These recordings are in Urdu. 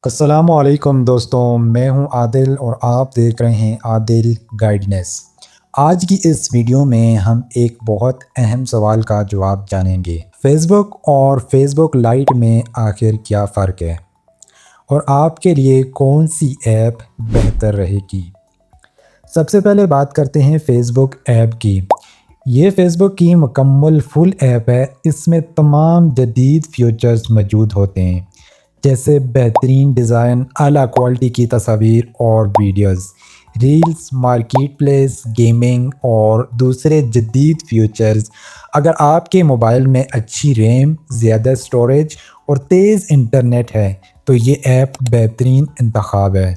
السلام علیکم دوستوں، میں ہوں عادل اور آپ دیکھ رہے ہیں عادل گائیڈنس۔ آج کی اس ویڈیو میں ہم ایک بہت اہم سوال کا جواب جانیں گے۔ فیس بک اور فیس بک لائٹ میں آخر کیا فرق ہے اور آپ کے لیے کون سی ایپ بہتر رہے گی؟ سب سے پہلے بات کرتے ہیں فیس بک ایپ کی۔ یہ فیس بک کی مکمل فل ایپ ہے۔ اس میں تمام جدید فیچرز موجود ہوتے ہیں، جیسے بہترین ڈیزائن، اعلیٰ کوالٹی کی تصاویر اور videos, reels, market place, gaming اور دوسرے جدید فیچرز۔ اگر آپ کے موبائل میں اچھی ریم، زیادہ اسٹوریج اور تیز انٹرنیٹ ہے تو یہ ایپ بہترین انتخاب ہے۔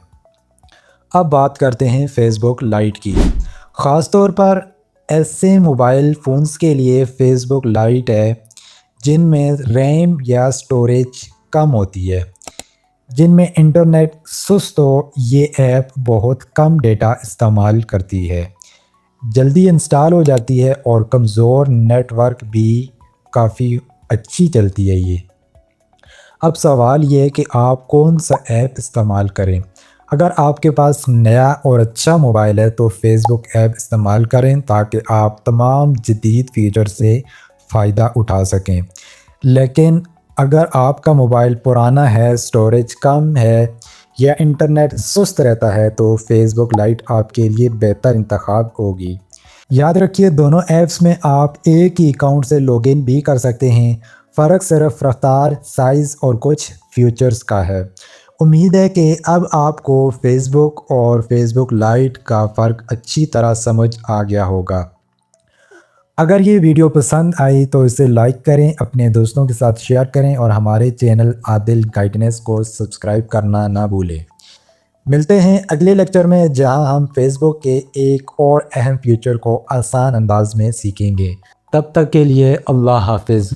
اب بات کرتے ہیں فیس بک لائٹ کی۔ خاص طور پر ایسے موبائل فونز کے لیے فیس بک لائٹ ہے جن میں ریم یا اسٹوریج کم ہوتی ہے، جن میں انٹرنیٹ سست ہو۔ یہ ایپ بہت کم ڈیٹا استعمال کرتی ہے، جلدی انسٹال ہو جاتی ہے اور کمزور نیٹ ورک بھی کافی اچھی چلتی ہے یہ۔ اب سوال یہ ہے کہ آپ کون سا ایپ استعمال کریں۔ اگر آپ کے پاس نیا اور اچھا موبائل ہے تو فیس بک ایپ استعمال کریں تاکہ آپ تمام جدید فیچر سے فائدہ اٹھا سکیں۔ لیکن اگر آپ کا موبائل پرانا ہے، اسٹوریج کم ہے یا انٹرنیٹ سست رہتا ہے تو فیس بک لائٹ آپ کے لیے بہتر انتخاب ہوگی۔ یاد رکھیے، دونوں ایپس میں آپ ایک ہی اکاؤنٹ سے لاگ ان بھی کر سکتے ہیں۔ فرق صرف رفتار، سائز اور کچھ فیچرز کا ہے۔ امید ہے کہ اب آپ کو فیس بک اور فیس بک لائٹ کا فرق اچھی طرح سمجھ آ گیا ہوگا۔ اگر یہ ویڈیو پسند آئی تو اسے لائک کریں، اپنے دوستوں کے ساتھ شیئر کریں اور ہمارے چینل عادل گائیڈنس کو سبسکرائب کرنا نہ بھولیں۔ ملتے ہیں اگلے لیکچر میں جہاں ہم فیس بک کے ایک اور اہم فیچر کو آسان انداز میں سیکھیں گے۔ تب تک کے لیے اللہ حافظ۔